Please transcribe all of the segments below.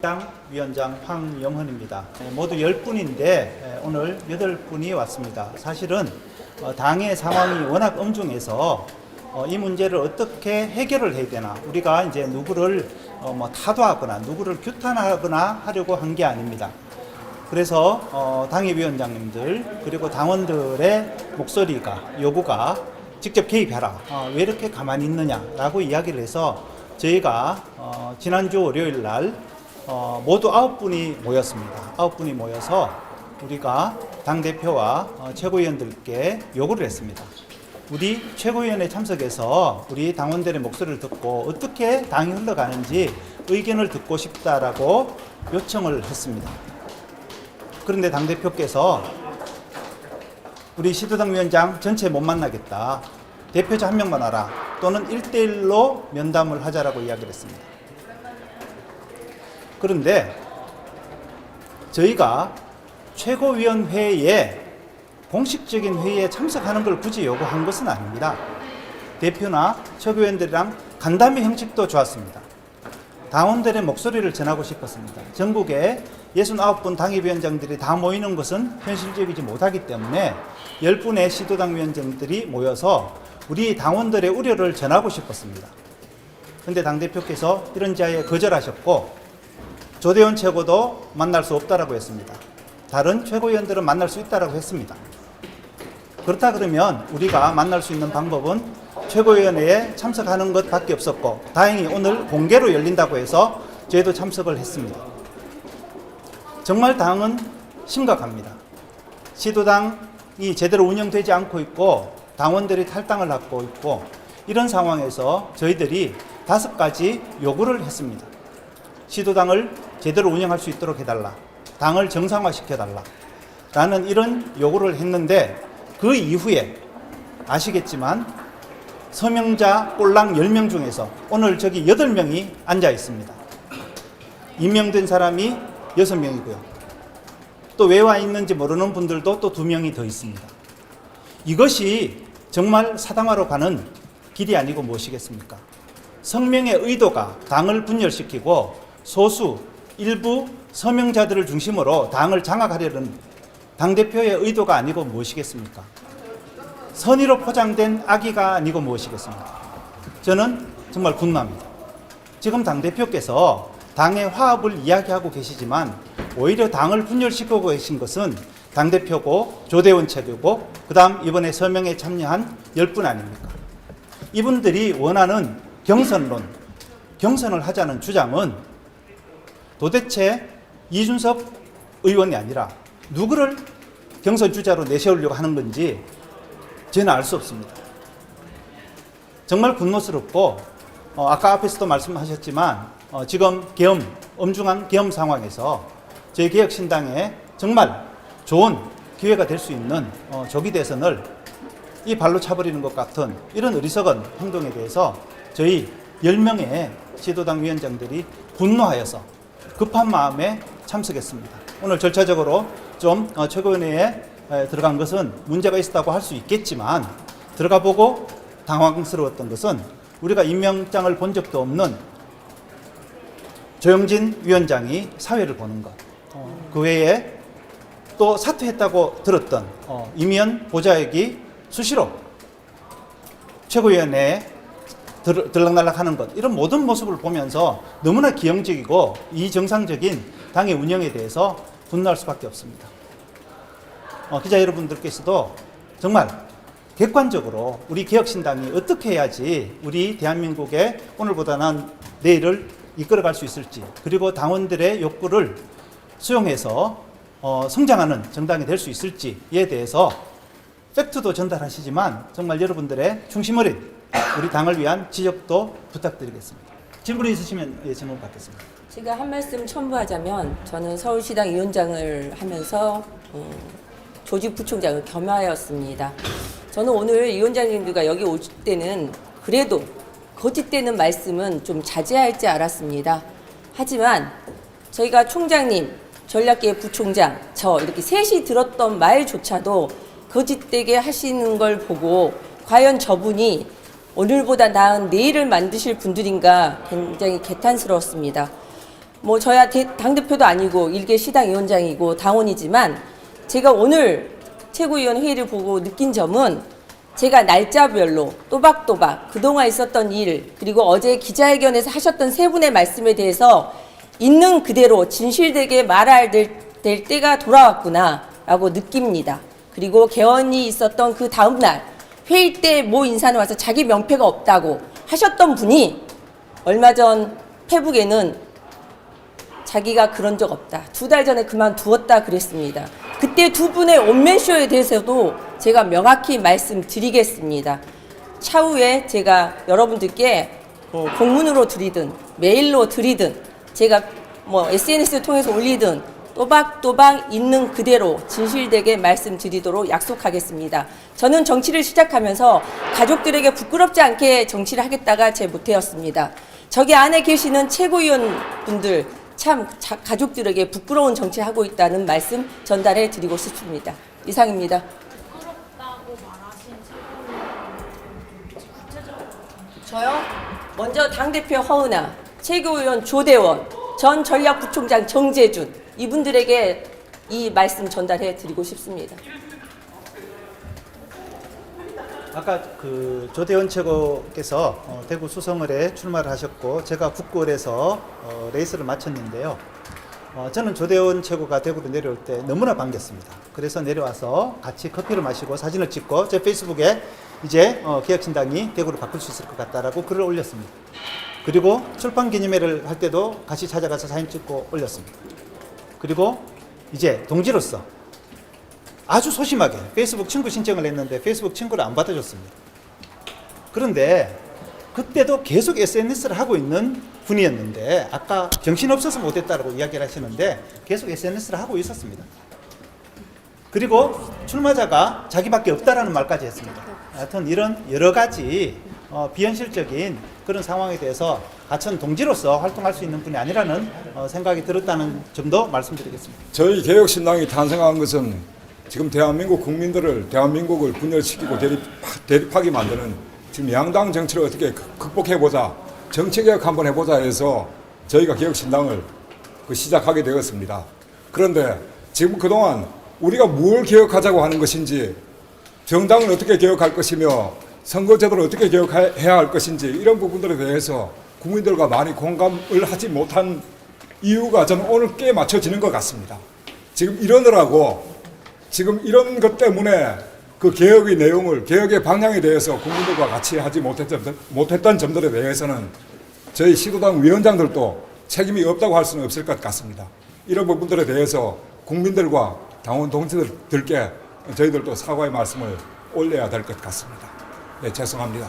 당 위원장 황영헌입니다. 모두 10분인데 오늘 8분이 왔습니다. 사실은 당의 상황이 워낙 엄중해서 이 문제를 어떻게 해결을 해야 되나, 우리가 이제 누구를 타도하거나 누구를 규탄하거나 하려고 한 게 아닙니다. 그래서 당협위원장님들 그리고 당원들의 목소리가, 요구가 직접 개입해라, 왜 이렇게 가만히 있느냐라고 이야기를 해서 저희가 지난주 월요일 날 모두 9분이 모였습니다. 9분이 모여서 우리가 당대표와 최고위원들께 요구를 했습니다. 우리 최고위원회 참석해서 우리 당원들의 목소리를 듣고 어떻게 당이 흘러가는지 의견을 듣고 싶다라고 요청을 했습니다. 그런데 당대표께서 우리 시도당 위원장 전체 못 만나겠다, 대표자 한 명만 와라, 또는 1대1로 면담을 하자라고 이야기를 했습니다. 그런데 저희가 최고위원회에 공식적인 회의에 참석하는 걸 굳이 요구한 것은 아닙니다. 대표나 최고위원들이랑 간담회 형식도 좋았습니다. 당원들의 목소리를 전하고 싶었습니다. 전국에 69분 당협위원장들이 다 모이는 것은 현실적이지 못하기 때문에 10분의 시도당 위원장들이 모여서 우리 당원들의 우려를 전하고 싶었습니다. 그런데 당대표께서 이런 자리에 거절하셨고, 조대원 최고도 만날 수 없다라고 했습니다. 다른 최고위원들은 만날 수 있다라고 했습니다. 그렇다 그러면 우리가 만날 수 있는 방법은 최고위원회에 참석하는 것밖에 없었고, 다행히 오늘 공개로 열린다고 해서 저희도 참석을 했습니다. 정말 당은 심각합니다. 시도당이 제대로 운영되지 않고 있고 당원들이 탈당을 하고 있고, 이런 상황에서 저희들이 5가지 요구를 했습니다. 시도당을 제대로 운영할 수 있도록 해달라, 당을 정상화시켜달라 라는 이런 요구를 했는데, 그 이후에 아시겠지만 서명자 꼴랑 10명 중에서 오늘 저기 8명이 앉아 있습니다. 임명된 사람이 6명이고요. 또 왜 와 있는지 모르는 분들도 또 2명이 더 있습니다. 이것이 정말 사당화로 가는 길이 아니고 무엇이겠습니까? 성명의 의도가 당을 분열시키고 소수 일부 서명자들을 중심으로 당을 장악하려는 당대표의 의도가 아니고 무엇이겠습니까? 선의로 포장된 악의가 아니고 무엇이겠습니까? 저는 정말 분노합니다. 지금 당대표께서 당의 화합을 이야기하고 계시지만 오히려 당을 분열시키고 계신 것은 당대표고 조대원 최고고 그 다음 이번에 서명에 참여한 10분 아닙니까? 이분들이 원하는 경선론, 경선을 하자는 주장은 도대체 이준석 의원이 아니라 누구를 경선 주자로 내세우려고 하는 건지 저는 알 수 없습니다. 정말 분노스럽고 아까 앞에서도 말씀하셨지만 지금 엄중한 계엄 상황에서 저희 개혁신당에 정말 좋은 기회가 될 수 있는 조기 대선을 이 발로 차버리는 것 같은 이런 어리석은 행동에 대해서 저희 10명의 시도당 위원장들이 분노하여서 급한 마음에 참석했습니다. 오늘 절차적으로 좀 최고위원회에 들어간 것은 문제가 있었다고 할 수 있겠지만, 들어가 보고 당황스러웠던 것은 우리가 임명장을 본 적도 없는 조영진 위원장이 사회를 보는 것, 그 외에 또 사퇴했다고 들었던 이미연 보좌역이 수시로 최고위원회에 들락날락하는 것, 이런 모든 모습을 보면서 너무나 기형적이고 이정상적인 당의 운영에 대해서 분노할 수밖에 없습니다. 기자 여러분들께서도 정말 객관적으로 우리 개혁신당이 어떻게 해야지 우리 대한민국의 오늘보다는 내일을 이끌어갈 수 있을지, 그리고 당원들의 욕구를 수용해서 성장하는 정당이 될 수 있을지에 대해서 팩트도 전달하시지만 정말 여러분들의 중심 어린 우리 당을 위한 지적도 부탁드리겠습니다. 질문이 있으시면 질문 받겠습니다. 제가 한 말씀 첨부하자면, 저는 서울시당 위원장을 하면서 조직부총장을 겸하였습니다. 저는 오늘 위원장님들과 여기 오실 때는 그래도 거짓되는 말씀은 좀 자제할지 알았습니다. 하지만 저희가 총장님, 전략계 부총장, 저 이렇게 셋이 들었던 말조차도 거짓되게 하시는 걸 보고 과연 저분이 오늘보다 나은 내일을 만드실 분들인가 굉장히 개탄스러웠습니다. 뭐 저야 당대표도 아니고 일개 시당 위원장이고 당원이지만 제가 오늘 최고위원 회의를 보고 느낀 점은 제가 날짜별로 또박또박 그동안 있었던 일 그리고 어제 기자회견에서 하셨던 세 분의 말씀에 대해서 있는 그대로 진실되게 말할 될 때가 돌아왔구나라고 느낍니다. 그리고 개헌이 있었던 그 다음 날 회의 때 모 인사는 와서 자기 명패가 없다고 하셨던 분이 얼마 전 페북에는 자기가 그런 적 없다. 2달 전에 그만두었다 그랬습니다. 그때 두 분의 원맨쇼에 대해서도 제가 명확히 말씀드리겠습니다. 차후에 제가 여러분들께 공문으로 드리든 메일로 드리든 제가 뭐 SNS를 통해서 올리든 또박또박 있는 그대로 진실되게 말씀드리도록 약속하겠습니다. 저는 정치를 시작하면서 가족들에게 부끄럽지 않게 정치를 하겠다가 제 모태였습니다. 저기 안에 계시는 최고위원분들 참 가족들에게 부끄러운 정치하고 있다는 말씀 전달해 드리고 싶습니다. 이상입니다. 부끄럽다고 말하신 구체적으로 저요? 먼저 당대표 허은하, 최고위원 조대원, 전 전략부총장 정재준 이분들에게 이 말씀 전달해 드리고 싶습니다. 아까 그 조대원 최고께서 대구 수성을에 출마를 하셨고 제가 국구을에서 레이스를 마쳤는데요. 저는 조대원 최고가 대구로 내려올 때 너무나 반겼습니다. 그래서 내려와서 같이 커피를 마시고 사진을 찍고 제 페이스북에 이제 개혁신당이 대구를 바꿀 수 있을 것 같다라고 글을 올렸습니다. 그리고 출판 기념회를 할 때도 같이 찾아가서 사진 찍고 올렸습니다. 그리고 이제 동지로서 아주 소심하게 페이스북 친구 신청을 했는데 페이스북 친구를 안 받아줬습니다. 그런데 그때도 계속 SNS를 하고 있는 분이었는데 아까 정신없어서 못했다고 이야기를 하시는데 계속 SNS를 하고 있었습니다. 그리고 출마자가 자기밖에 없다라는 말까지 했습니다. 하여튼 이런 여러 가지 비현실적인 그런 상황에 대해서 가천 동지로서 활동할 수 있는 분이 아니라는 생각이 들었다는 점도 말씀드리겠습니다. 저희 개혁신당이 탄생한 것은 지금 대한민국을 분열시키고 대립하게 만드는 지금 양당 정치를 어떻게 극복해보자, 정치개혁 한번 해보자 해서 저희가 개혁신당을 시작하게 되었습니다. 그런데 지금 그동안 우리가 뭘 개혁하자고 하는 것인지, 정당을 어떻게 개혁할 것이며 선거제도를 어떻게 개혁해야 할 것인지 이런 부분들에 대해서 국민들과 많이 공감을 하지 못한 이유가 저는 오늘 꽤 맞춰지는 것 같습니다. 지금 이러느라고 지금 이런 것 때문에 그 개혁의 내용을, 개혁의 방향에 대해서 국민들과 같이 하지 못했던 점들에 대해서는 저희 시도당 위원장들도 책임이 없다고 할 수는 없을 것 같습니다. 이런 부분들에 대해서 국민들과 당원 동지들께 저희들도 사과의 말씀을 올려야 될 것 같습니다. 네, 죄송합니다.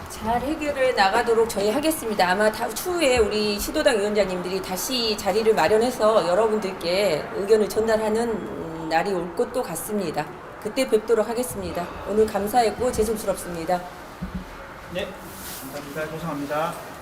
잘 해결해 나가도록 저희 하겠습니다. 아마 추후에 우리 시도당 위원장님들이 다시 자리를 마련해서 여러분들께 의견을 전달하는 날이 올 것도 같습니다. 그때 뵙도록 하겠습니다. 오늘 감사했고 죄송스럽습니다. 네, 감사합니다. 죄송합니다.